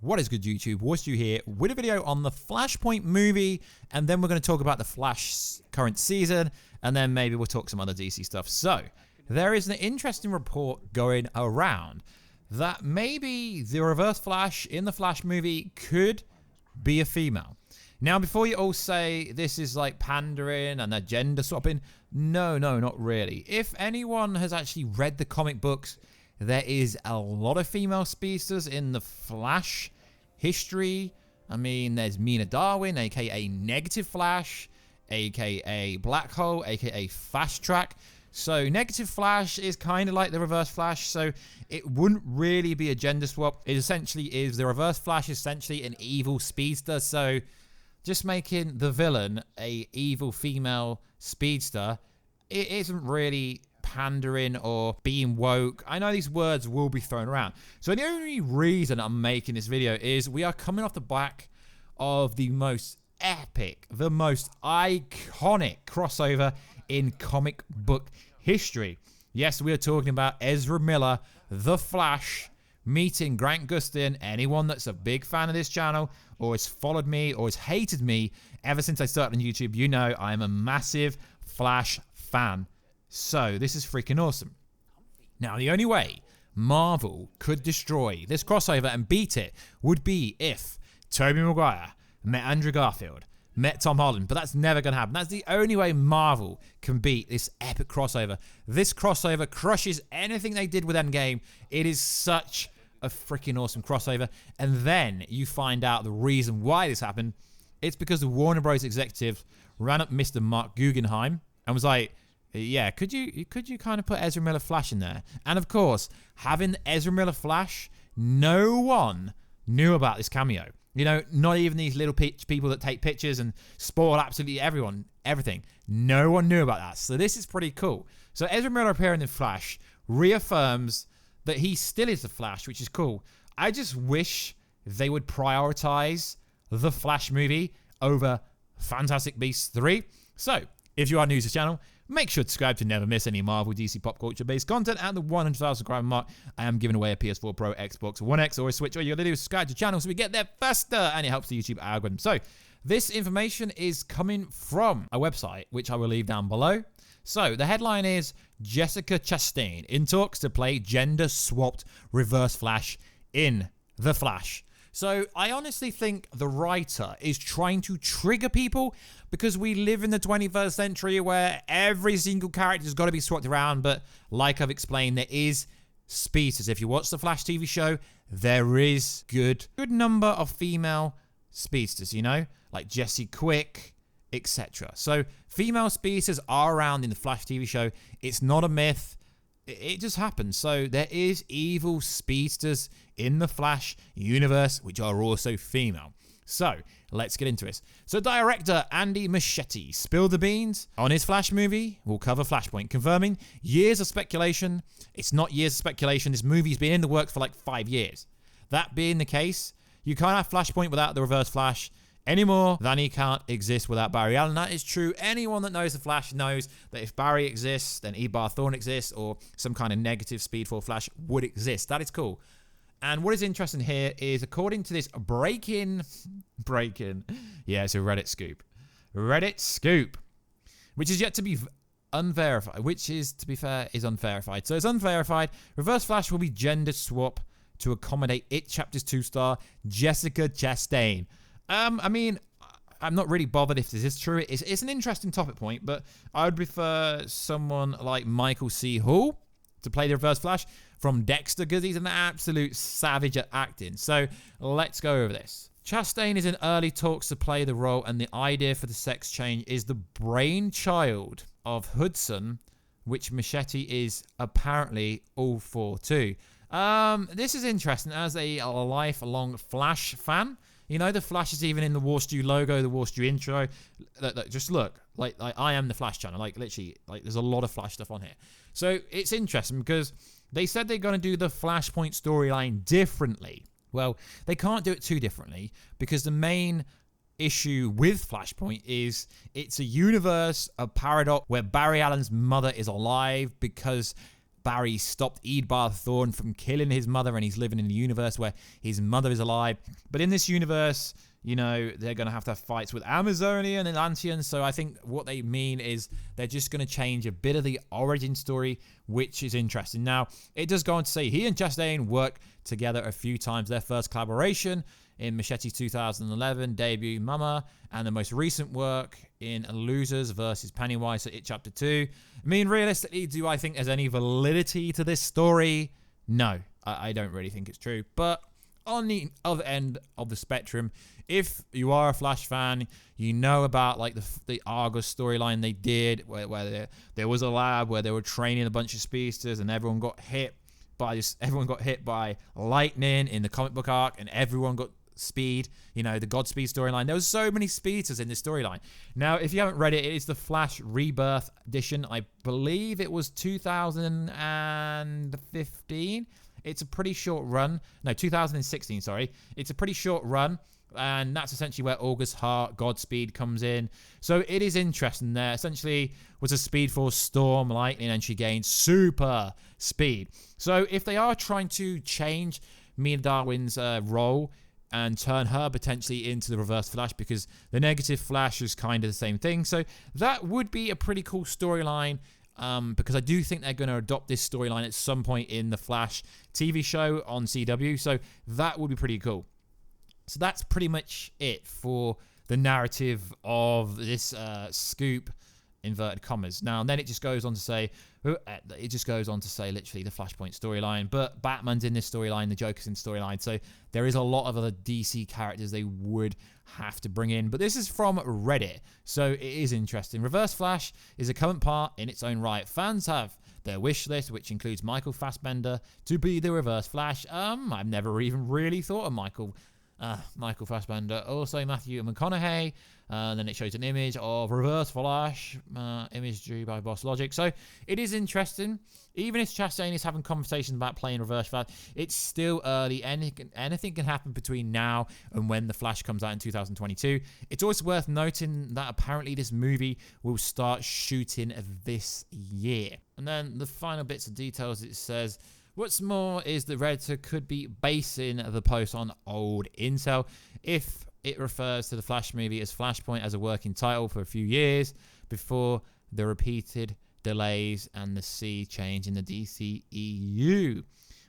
What is good, YouTube? Warstu here with a video on the Flashpoint movie, and then we're going to talk about the Flash current season, and then maybe we'll talk some other DC stuff. So, there is an interesting report going around that maybe the Reverse Flash in the Flash movie could be a female. Now, before you all say this is like pandering and agenda swapping, no, not really. If anyone has actually read the comic books, there is a lot of female speedsters in the Flash history. I mean, there's Mina Darwin, aka Negative Flash, aka Black Hole, aka Fast Track. So Negative Flash is kind of like the Reverse Flash, so it wouldn't really be a gender swap. It essentially is, the Reverse Flash is essentially an evil speedster, so just making the villain a evil female speedster, it isn't really pandering or being woke. I know these words will be thrown around. So the only reason I'm making this video is we are coming off the back of the most epic, the most iconic crossover in comic book history. Yes, we are talking about Ezra Miller, the Flash, meeting Grant Gustin. Anyone that's a big fan of this channel or has followed me or has hated me ever since I started on YouTube, you know I'm a massive Flash fan. So this is freaking awesome. Now, the only way Marvel could destroy this crossover and beat it would be if Tobey Maguire met Andrew Garfield, met Tom Holland, but that's never going to happen. That's the only way Marvel can beat this epic crossover. This crossover crushes anything they did with EndGame. It is such a freaking awesome crossover. And then you find out the reason why this happened. It's because the Warner Bros. Executive ran up Mr. Mark Guggenheim and was like, yeah, could you kind of put Ezra Miller Flash in there? And of course, having Ezra Miller Flash, no one knew about this cameo. You know, not even these little people that take pictures and spoil absolutely everything. No one knew about that. So this is pretty cool. So Ezra Miller appearing in Flash reaffirms that he still is the Flash, which is cool. I just wish they would prioritize the Flash movie over Fantastic Beasts 3. So, if you are new to the channel, make sure to subscribe to never miss any Marvel, DC, pop culture based content. At the 100,000 subscriber mark, I am giving away a PS4 Pro, Xbox One X, or a Switch. All you gotta do is subscribe to the channel so we get there faster, and it helps the YouTube algorithm. So, this information is coming from a website, which I will leave down below. So, the headline is Jessica Chastain in talks to play gender-swapped Reverse Flash in The Flash. So I honestly think the writer is trying to trigger people because we live in the 21st century where every single character has got to be swapped around. But like I've explained, there is speedsters. If you watch the Flash TV show, there is good number of female speedsters, you know, like Jessie Quick, etc. So female speedsters are around in the Flash TV show. It's not a myth. It just happens. So there is evil speedsters in the Flash universe, which are also female. So let's get into this. So director Andy Muschietti spilled the beans on his Flash movie. We'll cover Flashpoint, confirming years of speculation. It's not years of speculation. This movie's been in the works for like 5 years. That being the case, you can't have Flashpoint without the Reverse Flash any more than he can't exist without Barry Allen. That is true. Anyone that knows the Flash knows that if Barry exists, then Ebar Thawne exists, or some kind of negative Speed 4 Flash would exist. That is cool. And what is interesting here is, according to this break-in, yeah, it's a Reddit scoop, which is yet to be unverified, which is, to be fair, is unverified. So it's unverified. Reverse Flash will be gender swap to accommodate It Chapters 2 star Jessica Chastain. I mean, I'm not really bothered if this is true. It's an interesting topic point, but I would prefer someone like Michael C. Hall to play the Reverse Flash from Dexter, because he's an absolute savage at acting. So let's go over this. Chastain is in early talks to play the role, and the idea for the sex change is the brainchild of Hudson, which Muschietti is apparently all for too. This is interesting as a lifelong Flash fan. You know, the Flash is even in the Warstu logo, the Warstu intro. Just look, like I am the Flash channel. Like, literally, like, there's a lot of Flash stuff on here. So it's interesting because they said they're going to do the Flashpoint storyline differently. Well, they can't do it too differently because the main issue with Flashpoint is it's a universe, a paradox where Barry Allen's mother is alive because Barry stopped Eadbar Thorne from killing his mother, and he's living in a universe where his mother is alive. But in this universe, you know, they're going to have fights with Amazonian and Atlanteans. So I think what they mean is they're just going to change a bit of the origin story, which is interesting. Now, it does go on to say he and Chastain work together a few times. Their first collaboration in Machete's 2011 debut, Mama, and the most recent work in Losers versus Pennywise at It Chapter 2. I mean, realistically, do I think there's any validity to this story? No, I don't really think it's true. But on the other end of the spectrum, if you are a Flash fan, you know about like the Argus storyline they did, where there was a lab where they were training a bunch of speedsters, and everyone got hit by lightning in the comic book arc, and everyone got speed. You know, the Godspeed storyline. There was so many speedsters in this storyline. Now, if you haven't read it, it is the Flash Rebirth edition. I believe it was 2015. It's a pretty short run. No, 2016, sorry. It's a pretty short run, and that's essentially where August Hart, Godspeed, comes in. So it is interesting there. Essentially was a Speed Force Storm, Lightning, and she gained super speed. So if they are trying to change Mina Darwin's role and turn her potentially into the Reverse Flash, because the Negative Flash is kind of the same thing. So that would be a pretty cool storyline, because I do think they're going to adopt this storyline at some point in the Flash TV show on CW. So that would be pretty cool. So that's pretty much it for the narrative of this scoop, inverted commas. Now, then it just goes on to say, literally the Flashpoint storyline, but Batman's in this storyline, the Joker's in storyline, so there is a lot of other DC characters they would have to bring in, but this is from Reddit, so it is interesting. Reverse Flash is a current part in its own right. Fans have their wish list, which includes Michael Fassbender to be the Reverse Flash. I've never even really thought of Michael Fassbender. Also Matthew McConaughey. Then it shows an image of Reverse Flash, image drew by Boss Logic. So it is interesting. Even if Chastain is having conversations about playing Reverse Flash, it's still early. Anything can happen between now and when the Flash comes out in 2022. It's also worth noting that apparently this movie will start shooting this year. And then the final bits of details, it says, what's more is the Redditor could be basing the post on old intel. If it refers to the Flash movie as Flashpoint as a working title for a few years before the repeated delays and the sea change in the DCEU.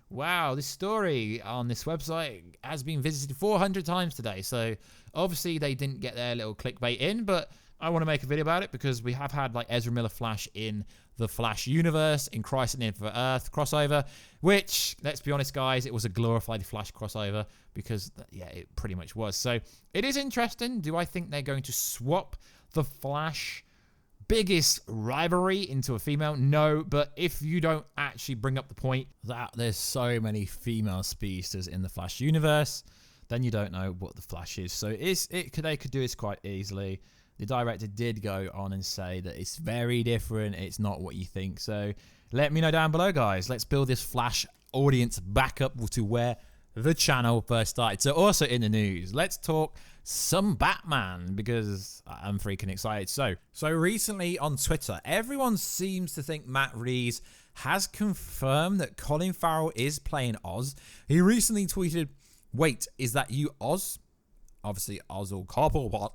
Wow, this story on this website has been visited 400 times today. So obviously they didn't get their little clickbait in, but I want to make a video about it because we have had like Ezra Miller Flash in the Flash universe in Crisis on Infinite Earth crossover, which, let's be honest, guys, it was a glorified Flash crossover because, yeah, it pretty much was. So it is interesting. Do I think they're going to swap the Flash biggest rivalry into a female? No, but if you don't actually bring up the point that there's so many female speedsters in the Flash universe, then you don't know what the Flash is. So they could do this quite easily. The director did go on and say that it's very different. It's not what you think. So let me know down below, guys. Let's build this Flash audience back up to where the channel first started. So also in the news, let's talk some Batman because I'm freaking excited. So recently on Twitter, everyone seems to think Matt Reeves has confirmed that Colin Farrell is playing Oz. He recently tweeted, "Wait, is that you, Oz?" Obviously, Oz or Cobblepot.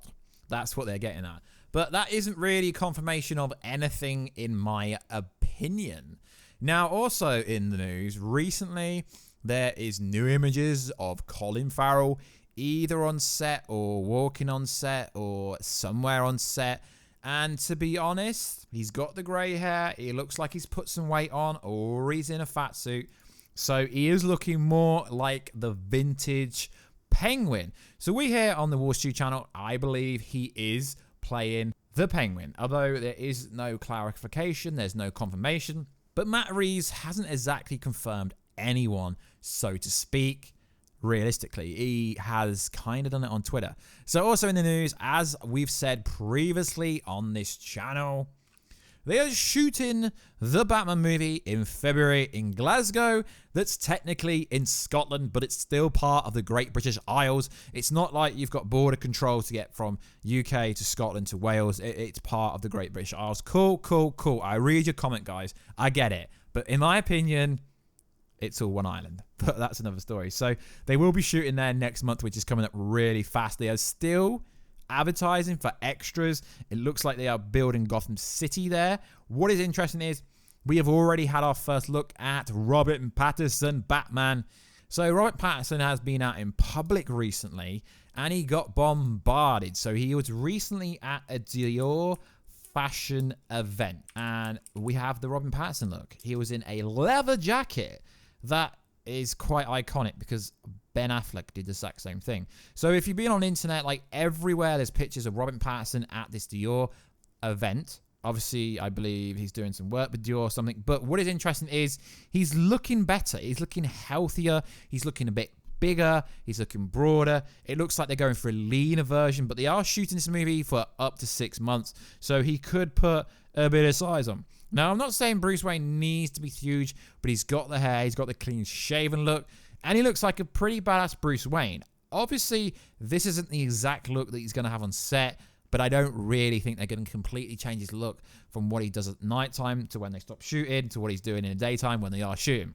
That's what they're getting at. But that isn't really confirmation of anything in my opinion. Now, also in the news, recently there is new images of Colin Farrell either on set or walking on set or somewhere on set. And to be honest, he's got the grey hair. He looks like he's put some weight on or he's in a fat suit. So he is looking more like the vintage Penguin. So we here on the Warstu channel, I believe he is playing the Penguin, although there is no clarification, there's no confirmation. But Matt Reeves hasn't exactly confirmed anyone, so to speak. Realistically, he has kind of done it on Twitter. So also in the news, as we've said previously on this channel, they are shooting the Batman movie in February in Glasgow. That's technically in Scotland, but it's still part of the Great British Isles. It's not like you've got border control to get from UK to Scotland to Wales. It's part of the Great British Isles. Cool, cool, cool. I read your comment, guys. I get it. But in my opinion, it's all one island. But that's another story. So they will be shooting there next month, which is coming up really fast. They are still advertising for extras. It looks like they are building Gotham City there. What is interesting is we have already had our first look at Robert Pattinson Batman. So Robert Pattinson has been out in public recently and he got bombarded. So he was recently at a Dior fashion event and we have the Robert Pattinson look. He was in a leather jacket that is quite iconic because Ben Affleck did the exact same thing. So if you've been on the internet, like everywhere, there's pictures of Robert Pattinson at this Dior event. Obviously, I believe he's doing some work with Dior or something. But what is interesting is he's looking better. He's looking healthier. He's looking a bit bigger. He's looking broader. It looks like they're going for a leaner version, but they are shooting this movie for up to 6 months. So he could put a bit of size on. Now, I'm not saying Bruce Wayne needs to be huge, but he's got the hair. He's got the clean-shaven look. And he looks like a pretty badass Bruce Wayne. Obviously, this isn't the exact look that he's going to have on set, but I don't really think they're going to completely change his look from what he does at nighttime to when they stop shooting to what he's doing in the daytime when they are shooting.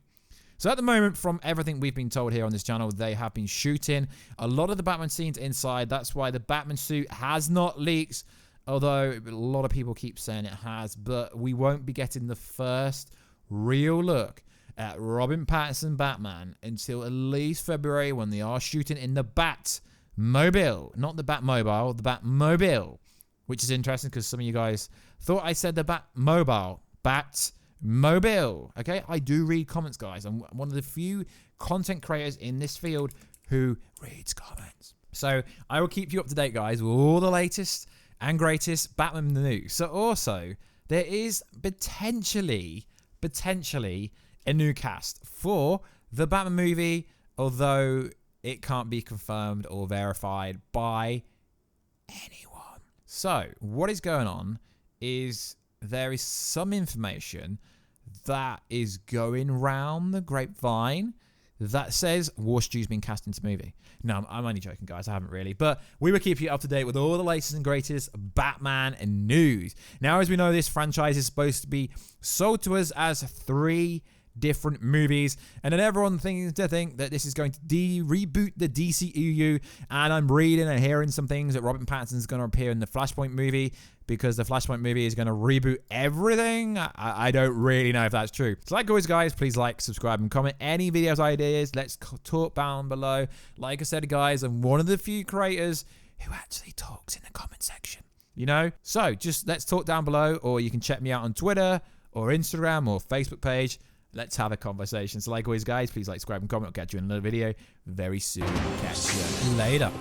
So at the moment, from everything we've been told here on this channel, they have been shooting a lot of the Batman scenes inside. That's why the Batman suit has not leaked, although a lot of people keep saying it has, but we won't be getting the first real look at Robert Pattinson Batman until at least February when they are shooting in the Batmobile. Not the Batmobile, the Batmobile. Which is interesting because some of you guys thought I said the Batmobile. Batmobile. Okay, I do read comments, guys. I'm one of the few content creators in this field who reads comments. So I will keep you up to date, guys, with all the latest and greatest Batman news. So also, there is potentially a new cast for the Batman movie, although it can't be confirmed or verified by anyone. So, what is going on is there is some information that is going round the grapevine that says Warstu's been cast into the movie. No, I'm only joking, guys. I haven't really. But we will keep you up to date with all the latest and greatest Batman news. Now, as we know, this franchise is supposed to be sold to us as 3 different movies, and then everyone thinks that this is going to reboot the DCEU, and I'm reading and hearing some things that Robert Pattinson is going to appear in the Flashpoint movie because the Flashpoint movie is going to reboot everything. I don't really know if that's true. So like always, guys, please like, subscribe, and comment any videos ideas. Let's talk down below. Like I said, guys, I'm one of the few creators who actually talks in the comment section, you know? So just let's talk down below, or you can check me out on Twitter or Instagram or Facebook page. Let's have a conversation. So like always, guys, please like, subscribe, and comment. I'll catch you in another video very soon. Catch you later.